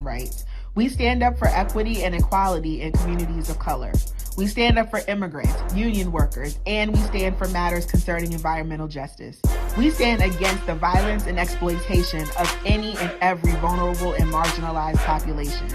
rights. We stand up for equity and equality in communities of color. We stand up for immigrants, union workers, and we stand for matters concerning environmental justice. We stand against the violence and exploitation of any and every vulnerable and marginalized population.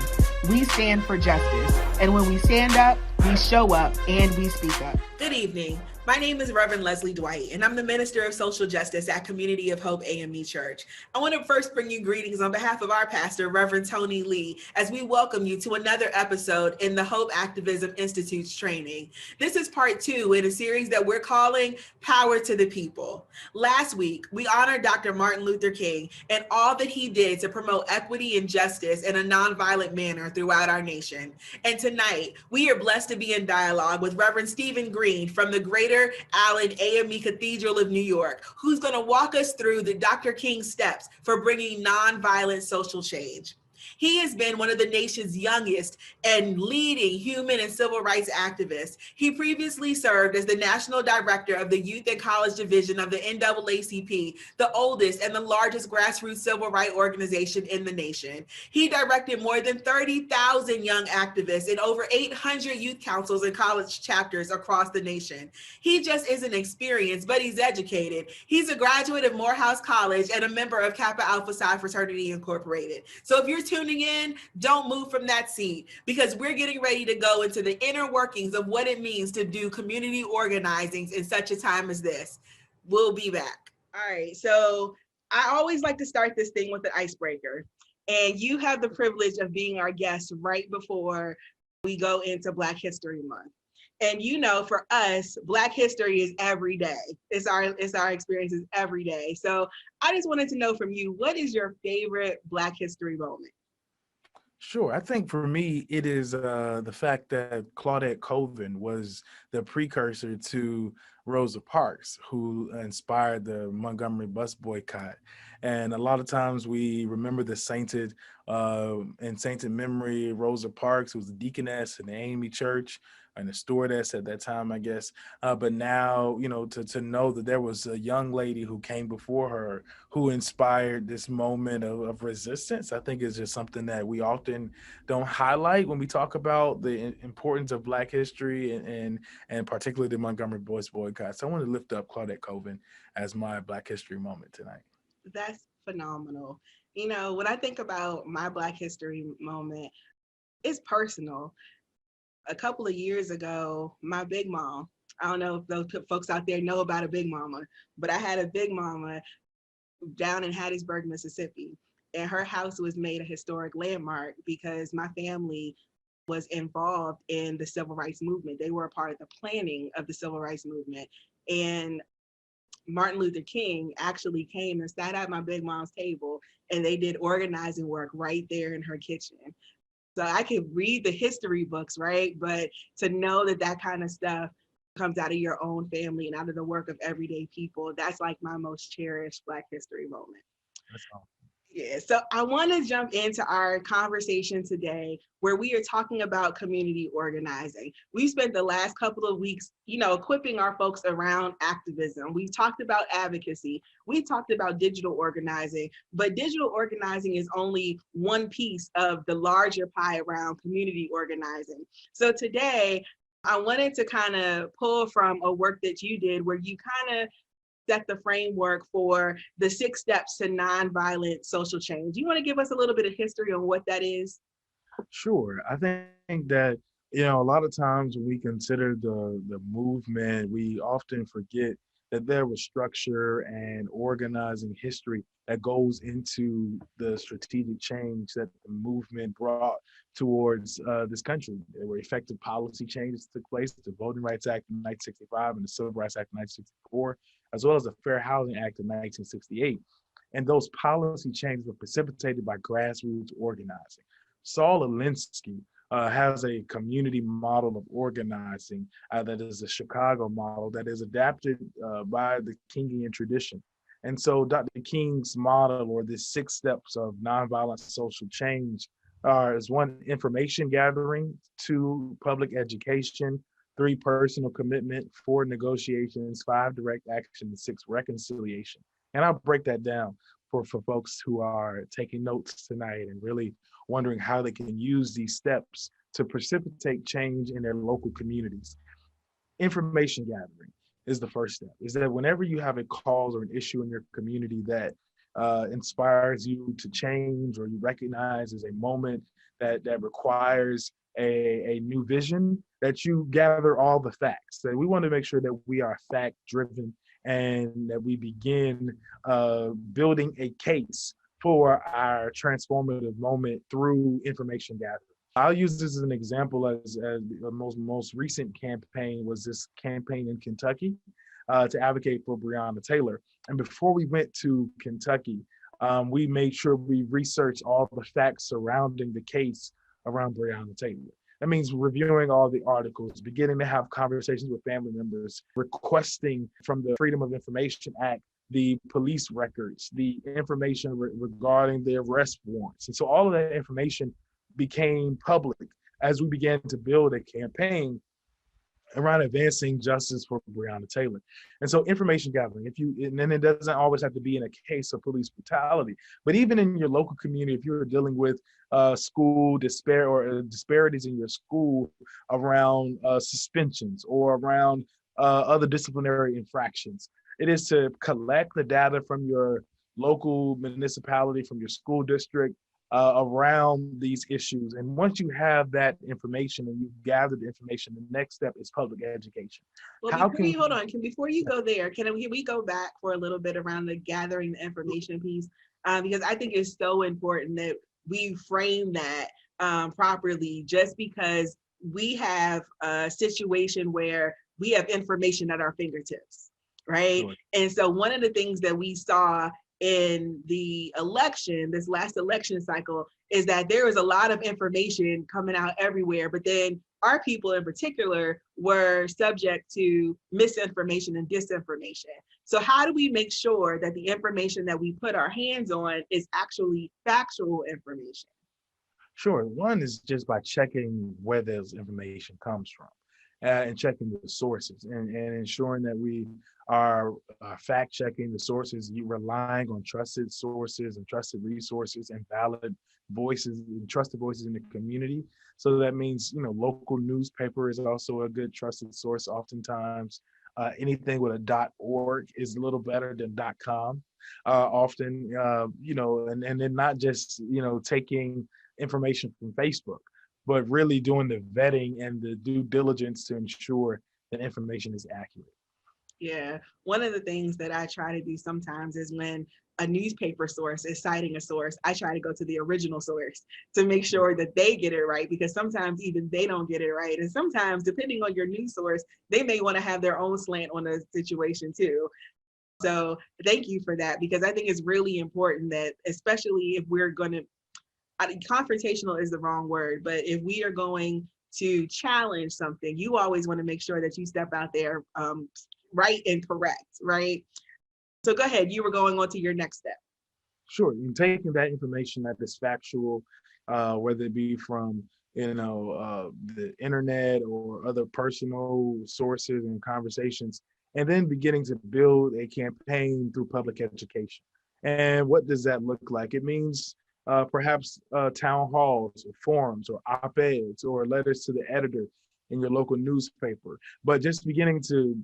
We stand for justice, and when we stand up, we show up and we speak up. Good evening. My name is Rev Leslye Dwight, and I'm the Minister of Social Justice at Community of Hope AME Church. I want to first bring you greetings on behalf of our pastor, Reverend Tony Lee, as we welcome you to another episode in the Hope Activism Insitute's training. This is part 2 in a series that we're calling Power to the People. Last week, we honored Dr. Martin Luther King and all that he did to promote equity and justice in a nonviolent manner throughout our nation. And tonight, we are blessed to be in dialogue with Rev Stephen Green from the Greater Allen AME Cathedral of New York, who's going to walk us through the Dr. King steps for bringing nonviolent social change. He has been one of the nation's youngest and leading human and civil rights activists. He previously served as the National Director of the Youth and College Division of the NAACP, the oldest and the largest grassroots civil rights organization in the nation. He directed more than 30,000 young activists in over 800 youth councils and college chapters across the nation. He just isn't experienced, but he's educated. He's a graduate of Morehouse College and a member of Kappa Alpha Psi Fraternity Incorporated. So if you're tuning in, don't move from that seat, because we're getting ready to go into the inner workings of what it means to do community organizing in such a time as this. We'll be back. All right, so I always like to start this thing with an icebreaker, and you have the privilege of being our guest right before we go into Black History Month. And you know, for us, Black history is every day. It's our experiences every day. So I just wanted to know from you, what is your favorite Black history moment? Sure. I think for me, it is the fact that Claudette Colvin was the precursor to Rosa Parks, who inspired the Montgomery bus boycott. And a lot of times we remember the sainted memory, Rosa Parks, who was a deaconess in the AME Church and a stewardess at that time, I guess. But now, you know, to know that there was a young lady who came before her who inspired this moment of resistance, I think is just something that we often don't highlight when we talk about the importance of Black history and particularly the Montgomery bus boycott. So I want to lift up Claudette Colvin as my Black history moment tonight. That's phenomenal. You know, when I think about my Black history moment, it's personal. A couple of years ago, my big mom, I don't know if those folks out there know about a big mama, but I had a big mama down in Hattiesburg, Mississippi, and her house was made a historic landmark because my family was involved in the civil rights movement. They were a part of the planning of the civil rights movement. And Martin Luther King actually came and sat at my big mom's table, and they did organizing work right there in her kitchen. So I could read the history books, right? But to know that that kind of stuff comes out of your own family and out of the work of everyday people, that's like my most cherished Black history moment. That's all. Yeah, so I want to jump into our conversation today where we are talking about community organizing. We've spent the last couple of weeks, you know, equipping our folks around activism. We've talked about advocacy. We talked about digital organizing, but digital organizing is only one piece of the larger pie around community organizing. So today, I wanted to kind of pull from a work that you did where you kind of set the framework for the 6 steps to nonviolent social change. Do you want to give us a little bit of history on what that is? Sure. I think that, you know, a lot of times when we consider the movement, we often forget that there was structure and organizing history that goes into the strategic change that the movement brought towards this country. There were effective policy changes that took place, the Voting Rights Act of 1965 and the Civil Rights Act of 1964, as well as the Fair Housing Act of 1968. And those policy changes were precipitated by grassroots organizing. Saul Alinsky has a community model of organizing that is a Chicago model that is adapted by the Kingian tradition. And so Dr. King's model, or the 6 steps of nonviolent social change, is 1, information gathering, 2, public education, 3, personal commitment, 4, negotiations, 5, direct action, and 6, reconciliation. And I'll break that down. for folks who are taking notes tonight and really wondering how they can use these steps to precipitate change in their local communities. Information gathering is the first step. Is that whenever you have a cause or an issue in your community that inspires you to change, or you recognize as a moment that requires a new vision, that you gather all the facts. That we want to make sure that we are fact driven, and that we begin building a case for our transformative moment through information gathering. I'll use this as an example. As the most recent campaign was this campaign in Kentucky to advocate for Breonna Taylor. And before we went to Kentucky, we made sure we researched all the facts surrounding the case around Breonna Taylor. That means reviewing all the articles, beginning to have conversations with family members, requesting from the Freedom of Information Act the police records, the information regarding the arrest warrants. And so all of that information became public as we began to build a campaign around advancing justice for Breonna Taylor. And so information gathering, and then it doesn't always have to be in a case of police brutality, but even in your local community, if you're dealing with school disparities in your school around suspensions or around other disciplinary infractions, it is to collect the data from your local municipality, from your school district, around these issues. And once you have that information and you've gathered the information, the next step is public education. Well, before you go there, can we go back for a little bit around the gathering the information piece? Because I think it's so important that we frame that properly, just because we have a situation where we have information at our fingertips, right? Sure. And so one of the things that we saw in the election, this last election cycle, is that there was a lot of information coming out everywhere, but then our people in particular were subject to misinformation and disinformation. So how do we make sure that the information that we put our hands on is actually factual information? Sure. One is just by checking where this information comes from, and checking the sources, and ensuring that we are fact checking the sources, you relying on trusted sources and trusted resources and valid voices and trusted voices in the community. So that means, local newspaper is also a good trusted source. Oftentimes, anything with a .org is a little better than .com. Often, and then not just, taking information from Facebook, but really doing the vetting and the due diligence to ensure that information is accurate. Yeah, one of the things that I try to do sometimes is when a newspaper source is citing a source, I try to go to the original source to make sure that they get it right, because sometimes even they don't get it right. And sometimes, depending on your news source, they may want to have their own slant on the situation too. So thank you for that, because I think it's really important that, especially if we're going to, confrontational is the wrong word, but if we are going to challenge something, you always want to make sure that you step out there right and correct, right? So go ahead, you were going on to your next step. Sure, and taking that information that is factual, whether it be from the internet or other personal sources and conversations, and then beginning to build a campaign through public education. And what does that look like? It means perhaps town halls or forums or op-eds or letters to the editor in your local newspaper, but just beginning to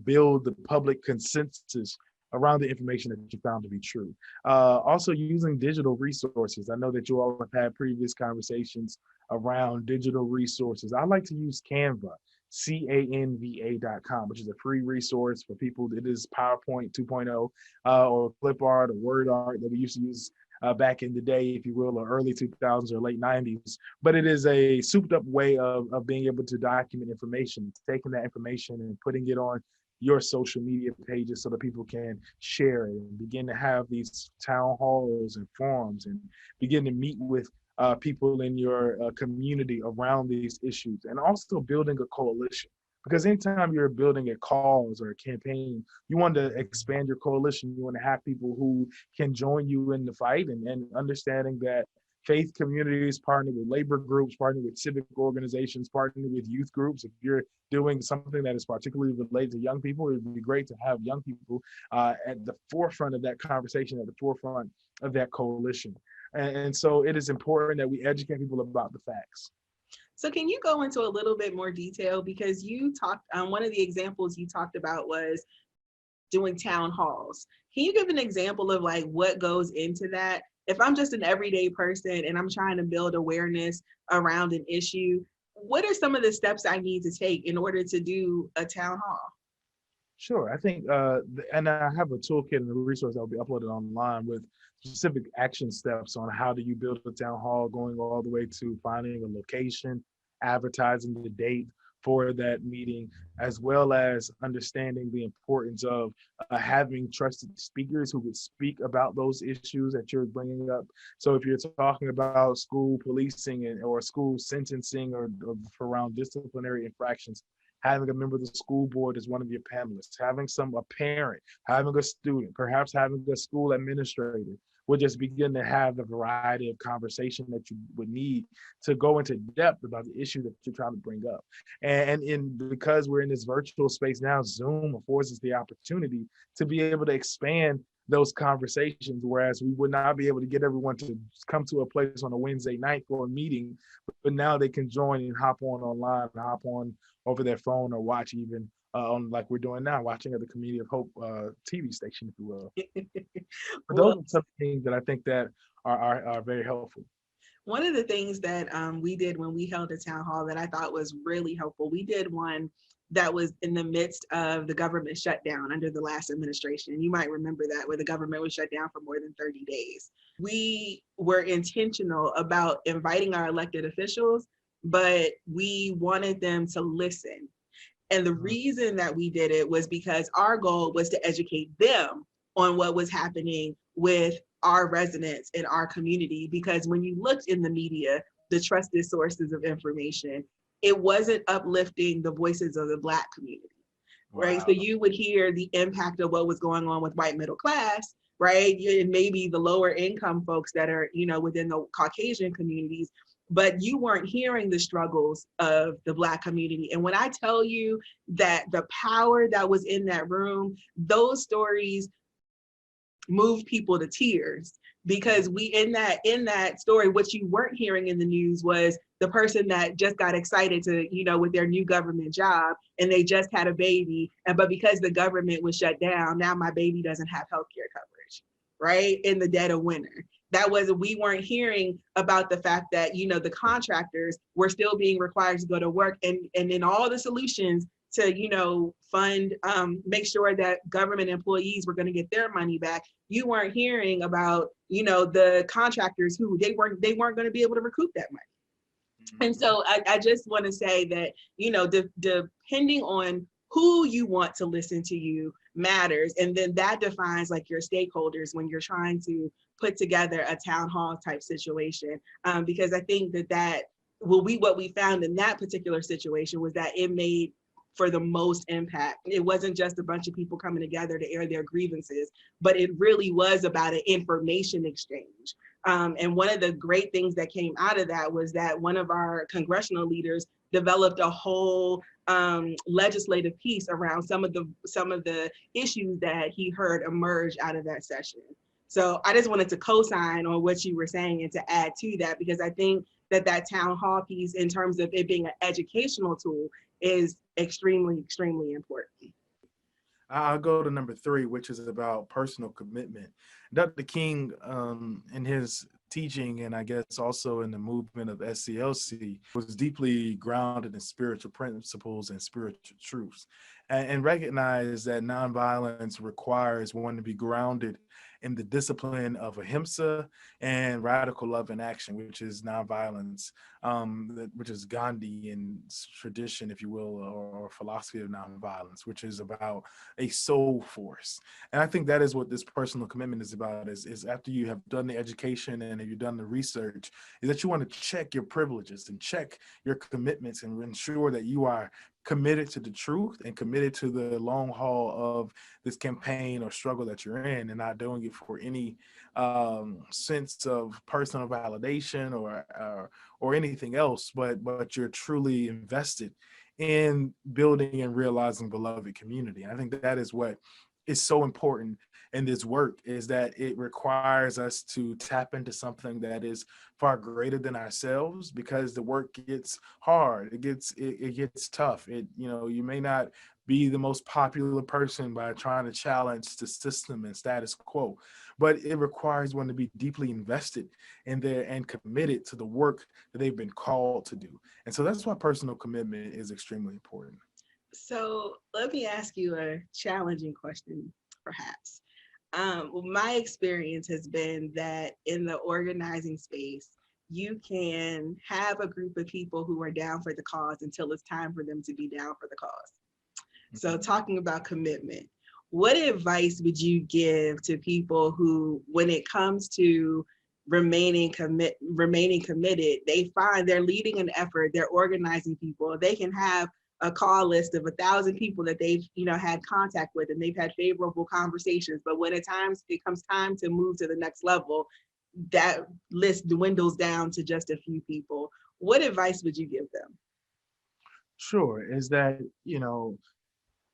build the public consensus around the information that you found to be true. Also using digital resources. I know that you all have had previous conversations around digital resources. I like to use Canva, canva.com, which is a free resource for people. It is PowerPoint 2.0 or clip art or word art that we used to use back in the day, if you will, or early 2000s or late 90s. But it is a souped up way of being able to document information, taking that information and putting it on your social media pages so that people can share it and begin to have these town halls and forums and begin to meet with people in your community around these issues, and also building a coalition. Because anytime you're building a cause or a campaign, you want to expand your coalition. You want to have people who can join you in the fight, and understanding that faith communities, partner with labor groups, partner with civic organizations, partner with youth groups. If you're doing something that is particularly related to young people, it would be great to have young people at the forefront of that conversation, at the forefront of that coalition. And so it is important that we educate people about the facts. So can you go into a little bit more detail, because you talked, one of the examples you talked about was doing town halls. Can you give an example of like what goes into that? If I'm just an everyday person and I'm trying to build awareness around an issue, what are some of the steps I need to take in order to do a town hall? Sure. I think, and I have a toolkit and a resource that will be uploaded online with specific action steps on how do you build a town hall, going all the way to finding a location, advertising the date for that meeting, as well as understanding the importance of having trusted speakers who would speak about those issues that you're bringing up. So if you're talking about school policing or school sentencing or around disciplinary infractions, having a member of the school board as one of your panelists, having a parent, having a student, perhaps having a school administrator will just begin to have the variety of conversation that you would need to go into depth about the issue that you're trying to bring up. Because we're in this virtual space now, Zoom affords us the opportunity to be able to expand those conversations, whereas we would not be able to get everyone to come to a place on a Wednesday night for a meeting, but now they can join and hop on online, hop on over their phone, or watch even on, like we're doing now, watching at the Community of Hope TV station, if you will. But those are some things that I think that are very helpful. One of the things that we did when we held a town hall that I thought was really helpful, we did one that was in the midst of the government shutdown under the last administration. You might remember that, where the government was shut down for more than 30 days. We were intentional about inviting our elected officials, but we wanted them to listen. And the reason that we did it was because our goal was to educate them on what was happening with our residents in our community. Because when you looked in the media, the trusted sources of information, it wasn't uplifting the voices of the Black community, right? Wow. So you would hear the impact of what was going on with white middle class, right? And maybe the lower income folks that are, within the Caucasian communities, but you weren't hearing the struggles of the Black community. And when I tell you that the power that was in that room, those stories moved people to tears, because in that story, what you weren't hearing in the news was the person that just got excited to, with their new government job, and they just had a baby, but because the government was shut down, now my baby doesn't have healthcare coverage, right? In the dead of winter. We weren't hearing about the fact that, the contractors were still being required to go to work, and in all the solutions to, fund, make sure that government employees were going to get their money back. You weren't hearing about, the contractors who they weren't going to be able to recoup that money. And so I just want to say that, depending on who you want to listen to you matters. And then that defines like your stakeholders when you're trying to put together a town hall type situation. Because I think what we found in that particular situation was that it made for the most impact. It wasn't just a bunch of people coming together to air their grievances, but it really was about an information exchange. And one of the great things that came out of that was that one of our congressional leaders developed a whole legislative piece around some of the issues that he heard emerge out of that session. So I just wanted to co-sign on what you were saying and to add to that, because I think that town hall piece, in terms of it being an educational tool, is extremely, extremely important. I'll go to number 3, which is about personal commitment. Dr. King, in his teaching, and I guess also in the movement of SCLC, was deeply grounded in spiritual principles and spiritual truths, and recognized that nonviolence requires one to be grounded in the discipline of ahimsa and radical love in action, which is nonviolence, which is Gandhian tradition, if you will, or philosophy of nonviolence, which is about a soul force. And I think that is what this personal commitment is about, is after you have done the education and you've done the research, is that you want to check your privileges and check your commitments and ensure that you are committed to the truth and committed to the long haul of this campaign or struggle that you're in, and not doing it for any sense of personal validation or anything else, but you're truly invested in building and realizing beloved community. And I think that is what is so important in this work, is that it requires us to tap into something that is far greater than ourselves, because the work gets hard, it gets tough. You may not be the most popular person by trying to challenge the system and status quo, but it requires one to be deeply invested in there and committed to the work that they've been called to do. And so that's why personal commitment is extremely important. So let me ask you a challenging question, perhaps. Well, my experience has been that in the organizing space, you can have a group of people who are down for the cause until it's time for them to be down for the cause. So talking about commitment, what advice would you give to people who, when it comes to remaining committed, they find they're leading an effort, they're organizing people, they can have a call list of 1,000 people that they've had contact with and they've had favorable conversations, but when it comes time to move to the next level, that list dwindles down to just a few people. What advice would you give them? Sure, is that,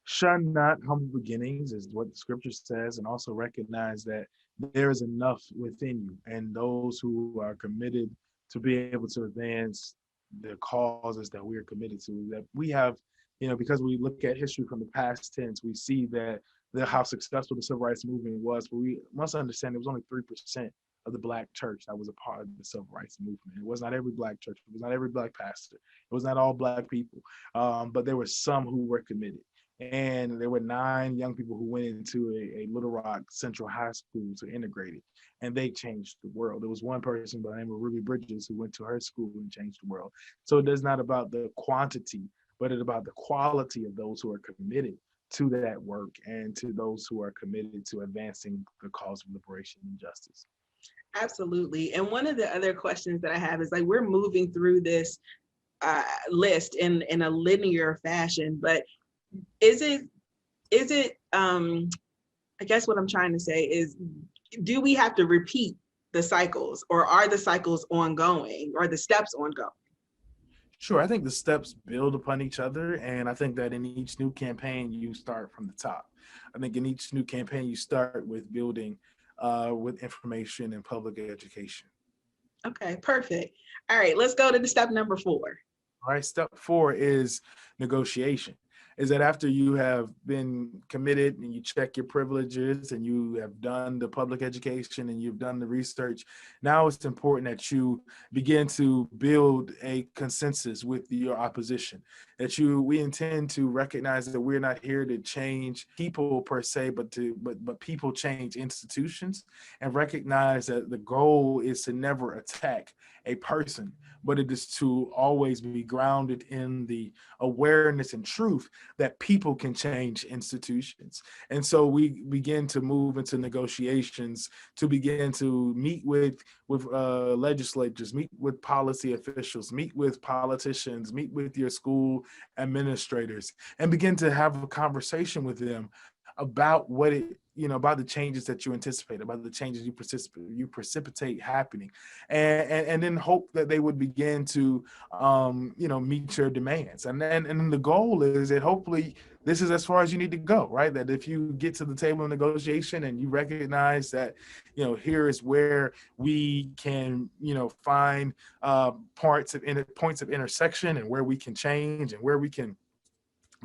shun not humble beginnings is what the scripture says, and also recognize that there is enough within you and those who are committed to be able to advance the causes that we are committed to, that we have, because we look at history from the past tense, we see that how successful the civil rights movement was, but we must understand it was only 3% of the Black church that was a part of the civil rights movement. It was not every Black church, it was not every Black pastor, it was not all Black people, but there were some who were committed. And there were 9 young people who went into a Little Rock Central High School to integrate it, and they changed the world. There was one person by the name of Ruby Bridges who went to her school and changed the world. So it is not about the quantity, but it's about the quality of those who are committed to that work and to those who are committed to advancing the cause of liberation and justice. Absolutely. And one of the other questions that I have is, like, we're moving through this list in a linear fashion, but is it I guess what I'm trying to say is, do we have to repeat the cycles, or are the cycles ongoing, or the steps ongoing? Sure, I think the steps build upon each other, and I think that in each new campaign you start from the top. I think in each new campaign you start with building with information and public education. Okay, perfect. All right, let's go to the step number 4. All right, step 4 is negotiation. Is that after you have been committed and you check your privileges and you have done the public education and you've done the research, now it's important that you begin to build a consensus with your opposition. That we intend to recognize that we're not here to change people per se, but people change institutions, and recognize that the goal is to never attack a person, but it is to always be grounded in the awareness and truth that people can change institutions. And so we begin to move into negotiations to begin to meet with legislators, meet with policy officials, meet with politicians, meet with your school administrators, and begin to have a conversation with them about about the changes that you anticipate, about the changes you precipitate happening, and then hope that they would begin to meet your demands. And then the goal is that hopefully this is as far as you need to go, right? That if you get to the table of negotiation and you recognize that here is where we can find points of intersection, and where we can change and where we can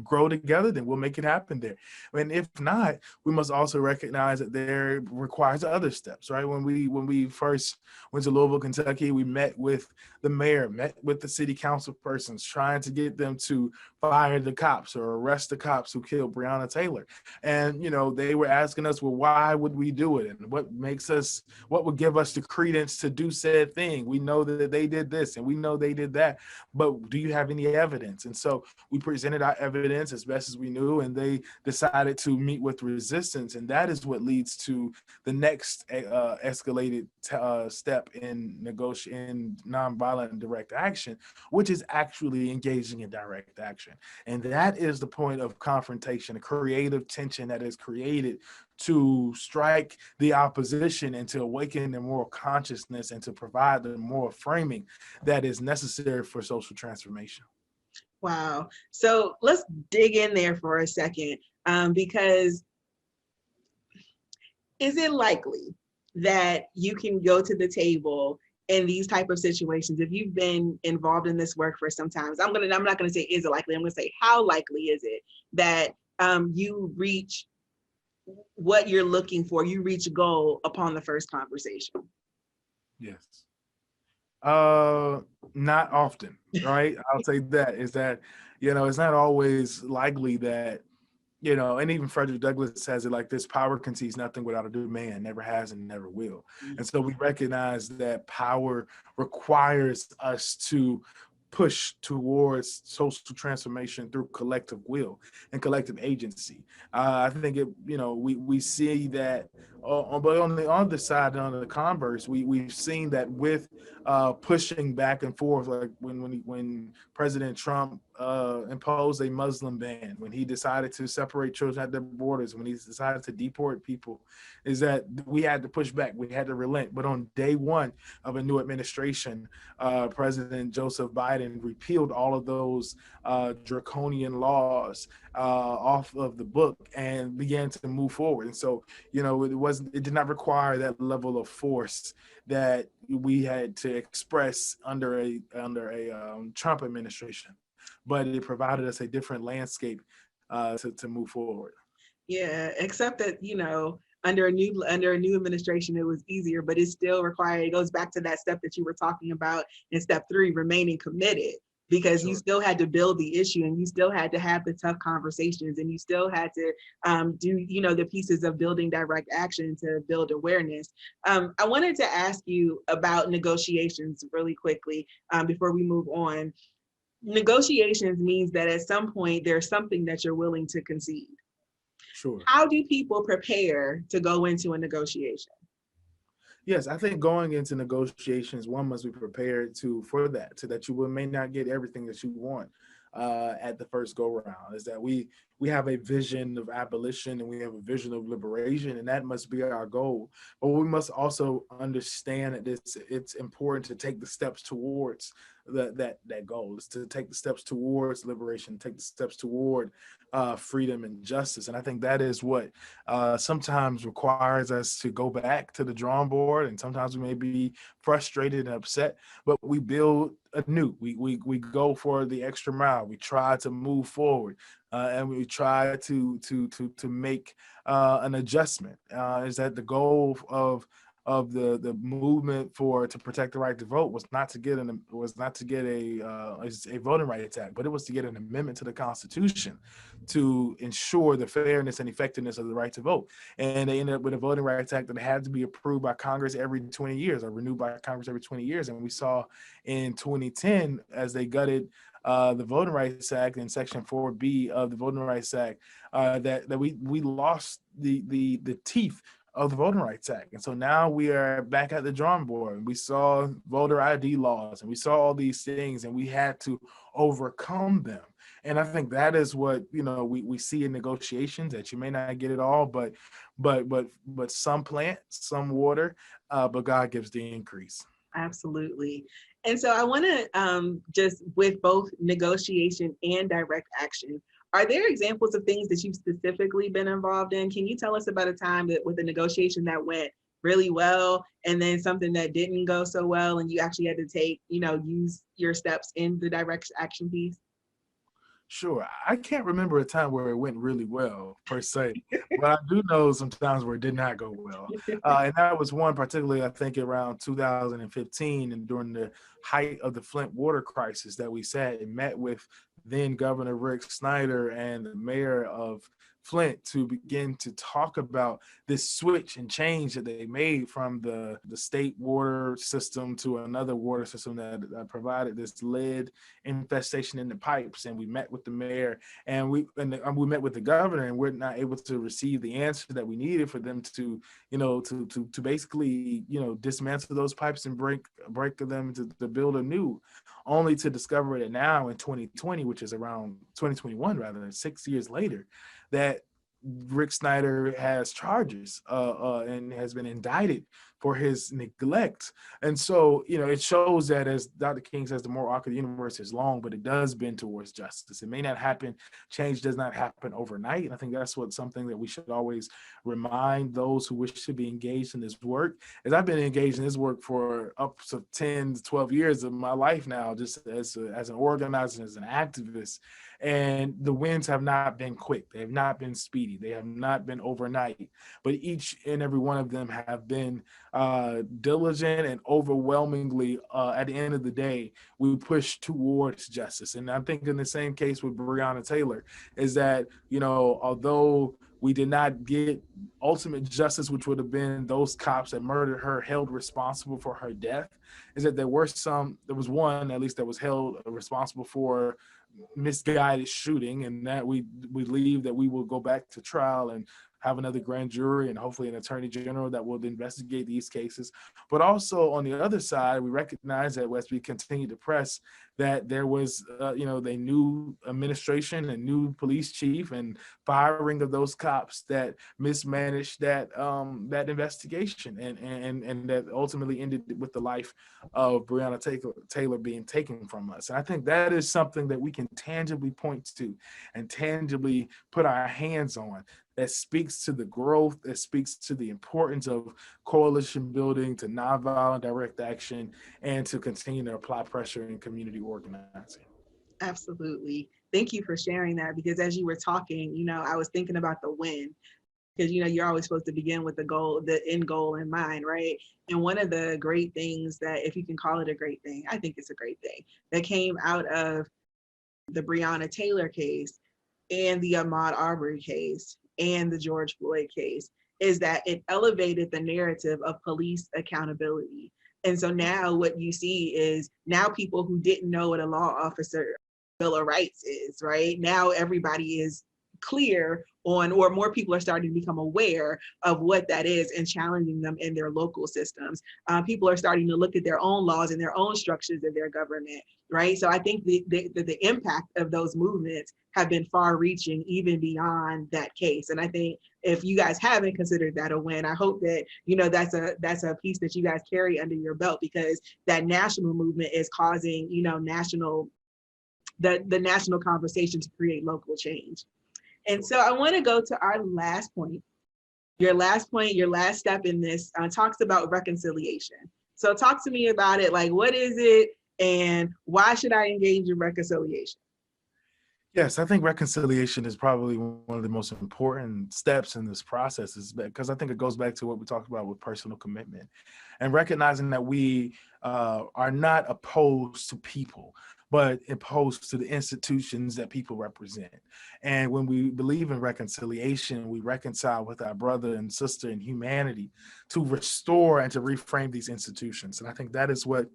grow together, then we'll make it happen there. And if not, we must also recognize that there requires other steps, right? When we first went to Louisville, Kentucky, we met with the mayor, met with the city council persons, trying to get them to fire the cops or arrest the cops who killed Breonna Taylor. And they were asking us, well, why would we do it? And what would give us the credence to do said thing? We know that they did this and we know they did that, but do you have any evidence? And so we presented our evidence evidence as best as we knew, and they decided to meet with resistance. And that is what leads to the next escalated step in nonviolent direct action, which is actually engaging in direct action. And that is the point of confrontation, a creative tension that is created to strike the opposition and to awaken their moral consciousness and to provide the moral framing that is necessary for social transformation. Wow. So let's dig in there for a second, because is it likely that you can go to the table in these type of situations if you've been involved in this work for some time? I'm not gonna say is it likely, I'm gonna say how likely is it that you reach what you're looking for, you reach goal upon the first conversation? Yes. Not often, right? I'll say that is that, it's not always likely that, and even Frederick Douglass says it like this: power concedes nothing without a demand, never has and never will. And so we recognize that power requires us to push towards social transformation through collective will and collective agency. I think we see that, but on the other side, on the converse, we've seen that with pushing back and forth, like when President Trump imposed a Muslim ban, when he decided to separate children at the borders, when he decided to deport people, is that we had to push back, we had to relent. But on day one of a new administration, President Joseph Biden repealed all of those draconian laws off of the book and began to move forward. And so, it did not require that level of force that we had to express under a Trump administration, but it provided us a different landscape to move forward. Yeah, except that, under a new administration, it was easier, but it still required, it goes back to that step that you were talking about in step 3, remaining committed, because you still had to build the issue, and you still had to have the tough conversations, and you still had to do, the pieces of building direct action to build awareness. I wanted to ask you about negotiations really quickly before we move on. Negotiations means that at some point there's something that you're willing to concede. Sure. How do people prepare to go into a negotiation? Yes, I think going into negotiations, one must be prepared for that, so that you may not get everything that you want at the first go round. Is that we have a vision of abolition and we have a vision of liberation, and that must be our goal. But we must also understand that it's important to take the steps towards that goal, is to take the steps towards liberation, take the steps toward freedom and justice. And I think that is what sometimes requires us to go back to the drawing board, and sometimes we may be frustrated and upset, but we build anew. We go for the extra mile. We try to move forward, and we try to make an adjustment. Is that the goal of the movement to protect the right to vote was not to get a voting rights act, but it was to get an amendment to the Constitution to ensure the fairness and effectiveness of the right to vote. And they ended up with a voting rights act that had to be approved by Congress every 20 years or renewed by Congress every 20 years. And we saw in 2010, as they gutted the Voting Rights Act in Section 4B of the Voting Rights Act, that we lost the teeth of the Voting Rights Act. And so now we are back at the drawing board. We saw voter ID laws and we saw all these things, and we had to overcome them. And I think that is what we see in negotiations, that you may not get it all, but some plant, some water, but God gives the increase. Absolutely. And so I want to just, with both negotiation and direct action, are there examples of things that you've specifically been involved in? Can you tell us about a time that with a negotiation that went really well, and then something that didn't go so well, and you actually had to use your steps in the direct action piece? Sure. I can't remember a time where it went really well, per se, but I do know some times where it did not go well. And that was one particularly, I think, around 2015, and during the height of the Flint water crisis, that we sat and met with then Governor Rick Snyder and the mayor of Flint to begin to talk about this switch and change that they made from the state water system to another water system that provided this lead infestation in the pipes. And we met with the mayor, and we met with the governor, and we're not able to receive the answer that we needed for them to, to basically, dismantle those pipes and break them to build anew, only to discover that now in 2020, which is around 2021 rather, than 6 years later, that Rick Snyder has charges and has been indicted for his neglect. And so, it shows that, as Dr. King says, the moral arc of the universe is long, but it does bend towards justice. It may not happen. Change does not happen overnight. And I think that's something that we should always remind those who wish to be engaged in this work. As I've been engaged in this work for up to 10 to 12 years of my life now, just as an organizer, as an activist. And the wins have not been quick. They have not been speedy. They have not been overnight. But each and every one of them have been diligent, and overwhelmingly, at the end of the day, we push towards justice. And I think in the same case with Breonna Taylor is that, although we did not get ultimate justice, which would have been those cops that murdered her held responsible for her death, is that there was one at least that was held responsible for misguided shooting, and that we believe that we will go back to trial and have another grand jury and hopefully an attorney general that will investigate these cases. But also on the other side, we recognize that as we continue to press, that there was, the new administration and new police chief and firing of those cops that mismanaged that investigation, and that ultimately ended with the life of Breonna Taylor being taken from us. And I think that is something that we can tangibly point to and tangibly put our hands on, that speaks to the growth, that speaks to the importance of coalition building, to nonviolent direct action, and to continue to apply pressure in community organizing. Absolutely. Thank you for sharing that, because as you were talking, I was thinking about the win, because you're always supposed to begin with the end goal in mind, right? And one of the great things that, if you can call it a great thing, I think it's a great thing, that came out of the Breonna Taylor case and the Ahmaud Arbery case and the George Floyd case, is that it elevated the narrative of police accountability. And so now what you see is, now people who didn't know what a law officer Bill of Rights is, right? Now everybody is clear on, or more people are starting to become aware of what that is and challenging them in their local systems. People are starting to look at their own laws and their own structures of their government, right? So I think the impact of those movements have been far reaching, even beyond that case. And I think if you guys haven't considered that a win, I hope that, that's a piece that you guys carry under your belt, because that national movement is causing, the national conversation to create local change. And so I want to go to our last point. Your last step in this talks about reconciliation. So talk to me about it. Like, what is it, and why should I engage in reconciliation? Yes, I think reconciliation is probably one of the most important steps in this process, is because I think it goes back to what we talked about with personal commitment, and recognizing that we are not opposed to people, but opposed to the institutions that people represent. And when we believe in reconciliation, we reconcile with our brother and sister in humanity to restore and to reframe these institutions. And I think that is what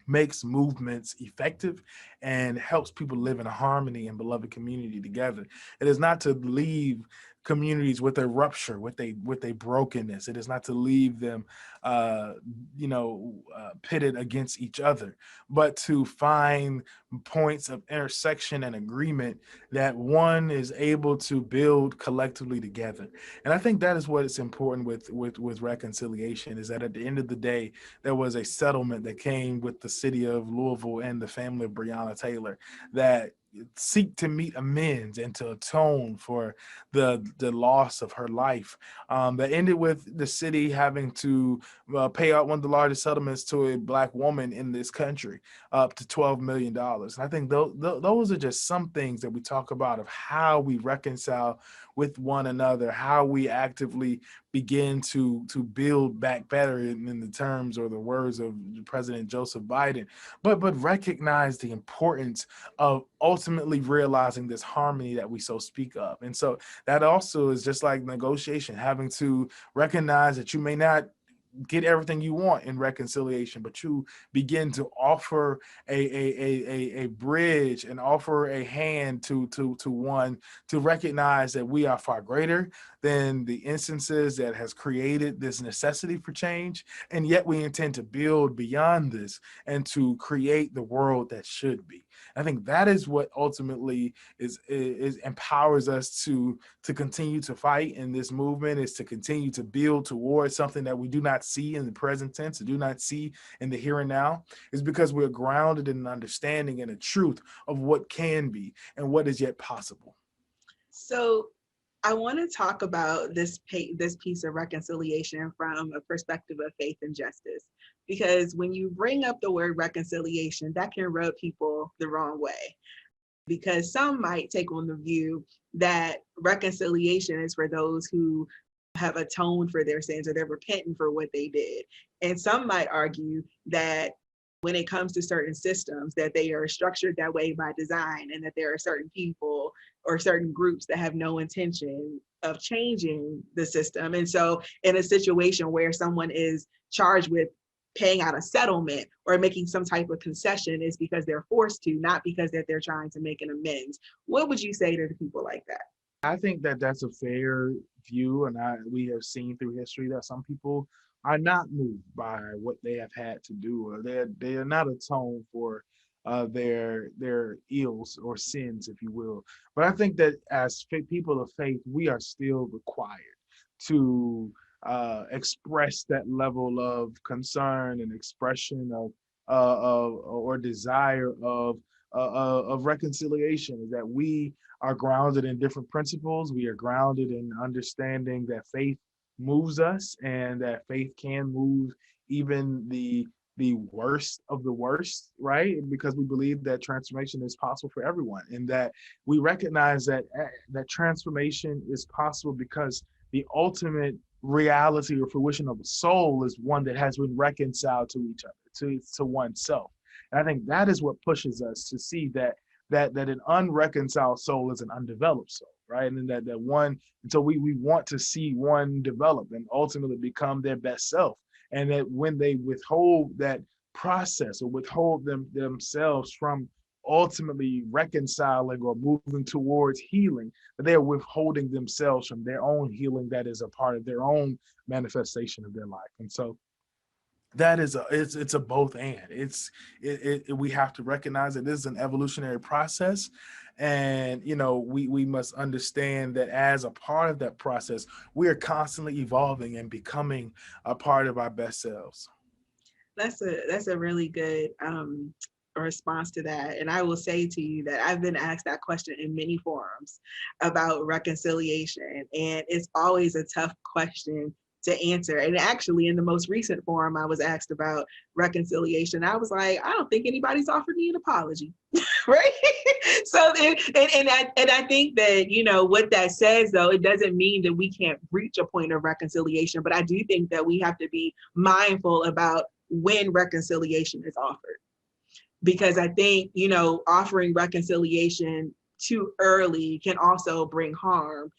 makes movements effective and helps people live in a harmony and beloved community together. It is not to leave communities with a rupture, with a brokenness. It is not to leave them, pitted against each other, but to find points of intersection and agreement that one is able to build collectively together. And I think that is what is important with reconciliation, is that at the end of the day, there was a settlement that came with the city of Louisville and the family of Breonna Taylor that seek to meet amends and to atone for the loss of her life, that ended with the city having to pay out one of the largest settlements to a Black woman in this country, up to $12 million. And I think those are just some things that we talk about, of how we reconcile with one another, how we actively begin to build back better in the terms or the words of President Joseph Biden, but recognize the importance of ultimately realizing this harmony that we so speak of. And so that also is just like negotiation, having to recognize that you may not get everything you want in reconciliation, but you begin to offer a bridge and offer a hand to one, to recognize that we are far greater than the instances that has created this necessity for change, and yet we intend to build beyond this and to create the world that should be. I think that is what ultimately is empowers us to continue to fight in this movement, is to continue to build towards something that we do not see in the present tense, do not see in the here and now, is because we're grounded in an understanding and a truth of what can be and what is yet possible. So I want to talk about this piece of reconciliation from a perspective of faith and justice, because when you bring up the word reconciliation, that can rub people the wrong way, because some might take on the view that reconciliation is for those who have atoned for their sins or they're repentant for what they did. And some might argue that when it comes to certain systems, that they are structured that way by design, and that there are certain people or certain groups that have no intention of changing the system. And so in a situation where someone is charged with paying out a settlement or making some type of concession, is because they're forced to, not because that they're trying to make an amends. What would you say to the people like that? I think that that's a fair view, and we have seen through history that some people are not moved by what they have had to do, or they are not atoned for their ills or sins, if you will. But I think that as people of faith, we are still required to express that level of concern and expression or desire of reconciliation, is that we are grounded in different principles. We are grounded in understanding that faith moves us, and that faith can move even the worst of the worst, right? Because we believe that transformation is possible for everyone, and that we recognize that transformation is possible because the ultimate reality or fruition of a soul is one that has been reconciled to each other, to oneself. And I think that is what pushes us to see that an unreconciled soul is an undeveloped soul, right? And that one, and so we want to see one develop and ultimately become their best self. And that when they withhold that process or withhold themselves from ultimately reconciling or moving towards healing, that they're withholding themselves from their own healing that is a part of their own manifestation of their life. And so that is it's a both and. We have to recognize that this is an evolutionary process, and we must understand that as a part of that process, we are constantly evolving and becoming a part of our best selves. That's a really good response to that. And I will say to you that I've been asked that question in many forums about reconciliation, and it's always a tough question to answer. And actually, in the most recent forum, I was asked about reconciliation. I was like, I don't think anybody's offered me an apology, right? So, and I think that, what that says, though, it doesn't mean that we can't reach a point of reconciliation. But I do think that we have to be mindful about when reconciliation is offered. Because I think, offering reconciliation too early can also bring harm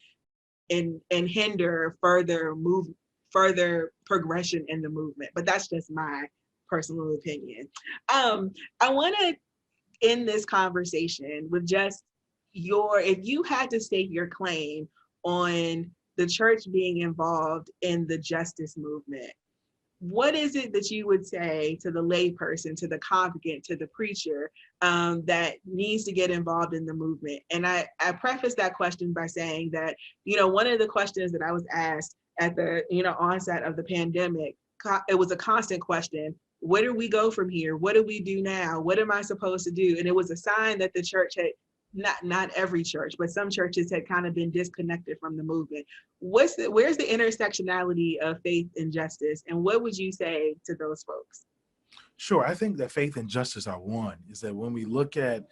and hinder further progression in the movement. But that's just my personal opinion. I want to end this conversation with just if you had to stake your claim on the church being involved in the justice movement, what is it that you would say to the layperson, to the congregant, to the preacher that needs to get involved in the movement? And I preface that question by saying that, one of the questions that I was asked at the onset of the pandemic, it was a constant question: where do we go from here? What do we do now? What am I supposed to do? And it was a sign that the church had, not every church, but some churches had kind of been disconnected from the movement. Where's the intersectionality of faith and justice? And what would you say to those folks? Sure. I think that faith and justice are one. Is that when we look at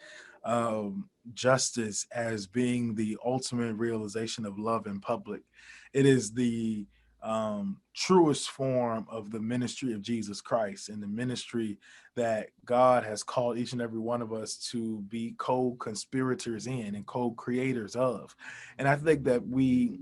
justice as being the ultimate realization of love in public, it is the truest form of the ministry of Jesus Christ and the ministry that God has called each and every one of us to be co-conspirators in and co-creators of. And I think that we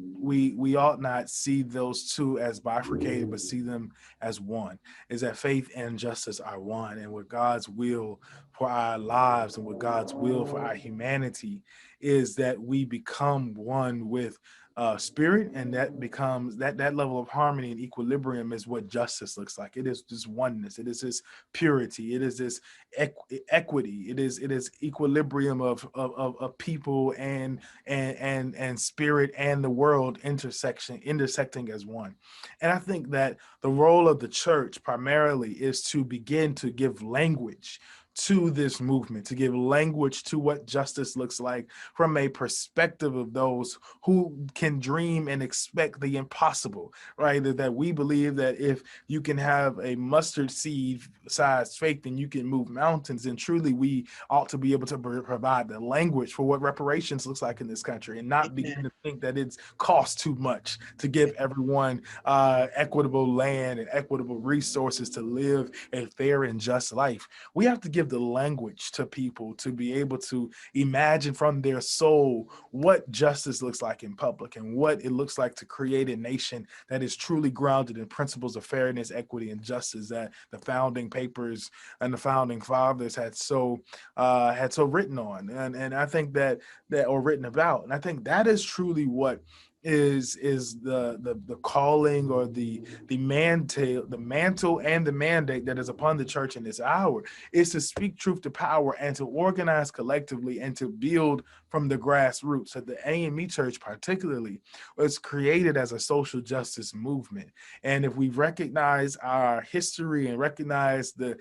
ought not see those two as bifurcated, but see them as one. Is that faith and justice are one, and what God's will for our lives and what God's will for our humanity is that we become one with spirit, and that becomes that level of harmony and equilibrium is what justice looks like. It is this oneness, it is this purity, it is this equity, it is equilibrium of people and spirit and the world intersecting as one. And I think that the role of the church primarily is to begin to give language to this movement, to give language to what justice looks like from a perspective of those who can dream and expect the impossible, right? That we believe that if you can have a mustard seed sized faith, then you can move mountains. And truly, we ought to be able to provide the language for what reparations looks like in this country, and not begin to think that it's cost too much to give everyone equitable land and equitable resources to live a fair and just life. We have to give the language to people to be able to imagine from their soul what justice looks like in public and what it looks like to create a nation that is truly grounded in principles of fairness, equity, and justice that the founding papers and the founding fathers had so written on, and I think that or written about, and I think that is truly what is the calling or the mantle and the mandate that is upon the church in this hour, is to speak truth to power and to organize collectively and to build from the grassroots. So the AME Church particularly was created as a social justice movement, and if we recognize our history and recognize the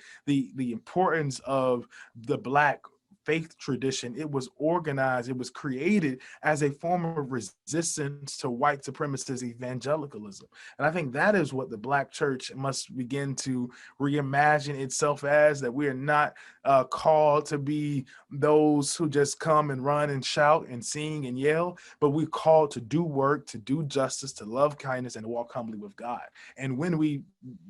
importance of the Black faith tradition, it was organized, it was created as a form of resistance to white supremacist evangelicalism. And I think that is what the Black church must begin to reimagine itself as, that we are not called to be those who just come and run and shout and sing and yell, but we're called to do work, to do justice, to love kindness, and to walk humbly with God. And when we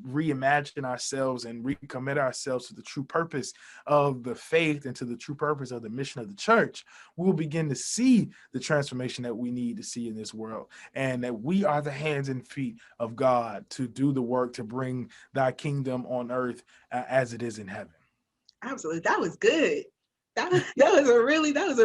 reimagine ourselves and recommit ourselves to the true purpose of the faith and to the true purpose of the mission of the church, we'll begin to see the transformation that we need to see in this world, and that we are the hands and feet of God to do the work to bring thy kingdom on earth as it is in heaven. Absolutely. That was good. That was a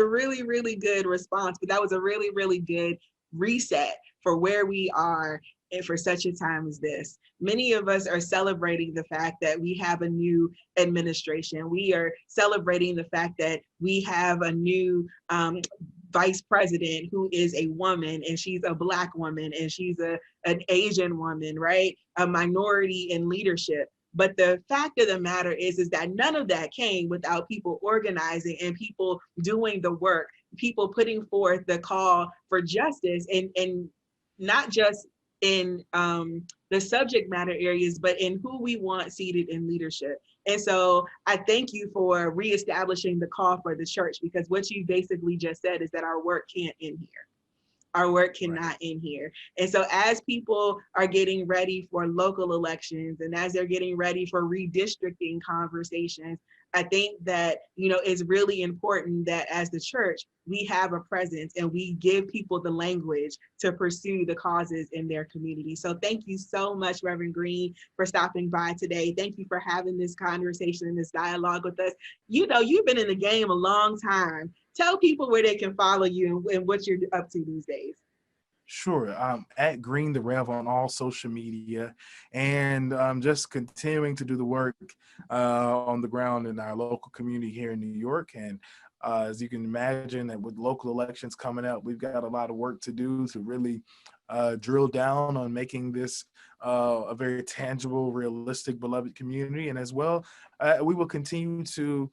really, really good response, but that was a really, really good reset for where we are and for such a time as this. Many of us are celebrating the fact that we have a new administration. We are celebrating the fact that we have a new vice president who is a woman, and she's a Black woman, and she's an Asian woman, right? A minority in leadership. But the fact of the matter is that none of that came without people organizing and people doing the work, people putting forth the call for justice, and not just in the subject matter areas, but in who we want seated in leadership. And so I thank you for reestablishing the call for the church, because what you basically just said is that our work can't end here. Our work cannot end here. And so as people are getting ready for local elections and as they're getting ready for redistricting conversations, I think that, it's really important that as the church, we have a presence and we give people the language to pursue the causes in their community. So thank you so much, Reverend Green, for stopping by today. Thank you for having this conversation and this dialogue with us. You've been in the game a long time. Tell people where they can follow you and what you're up to these days. Sure. At Green the Rev on all social media, and just continuing to do the work on the ground in our local community here in New York. And as you can imagine, that with local elections coming up, we've got a lot of work to do to really drill down on making this a very tangible, realistic, beloved community. And as well, we will continue to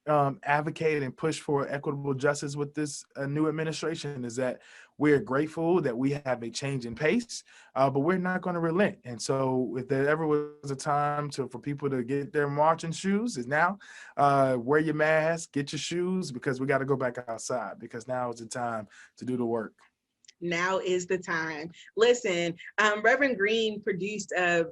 advocate and push for equitable justice with this new administration. Is that we're grateful that we have a change in pace, but we're not going to relent. And so if there ever was a time for people to get their marching shoes, is now. Wear your mask, get your shoes, because we got to go back outside, because now is the time to do the work. Now is the time. Listen, Reverend Green produced a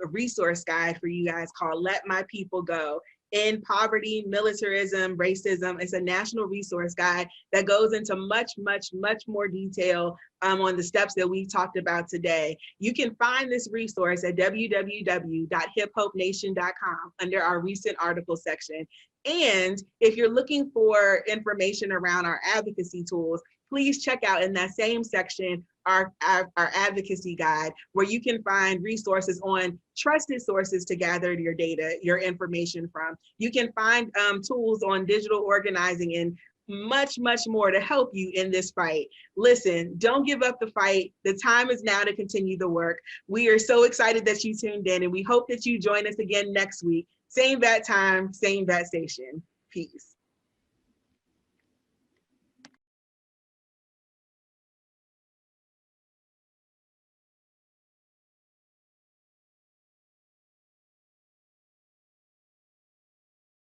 resource guide for you guys called Let My People Go. In poverty, militarism, racism. It's a national resource guide that goes into much, much, much more detail on the steps that we talked about today. You can find this resource at www.hiphopenation.com under our recent articles section. And if you're looking for information around our advocacy tools, please check out in that same section our advocacy guide, where you can find resources on trusted sources to gather your data, your information from. You can find tools on digital organizing and much, much more to help you in this fight. Listen, don't give up the fight. The time is now to continue the work. We are so excited that you tuned in, and we hope that you join us again next week. Same bat time, same bat station. Peace.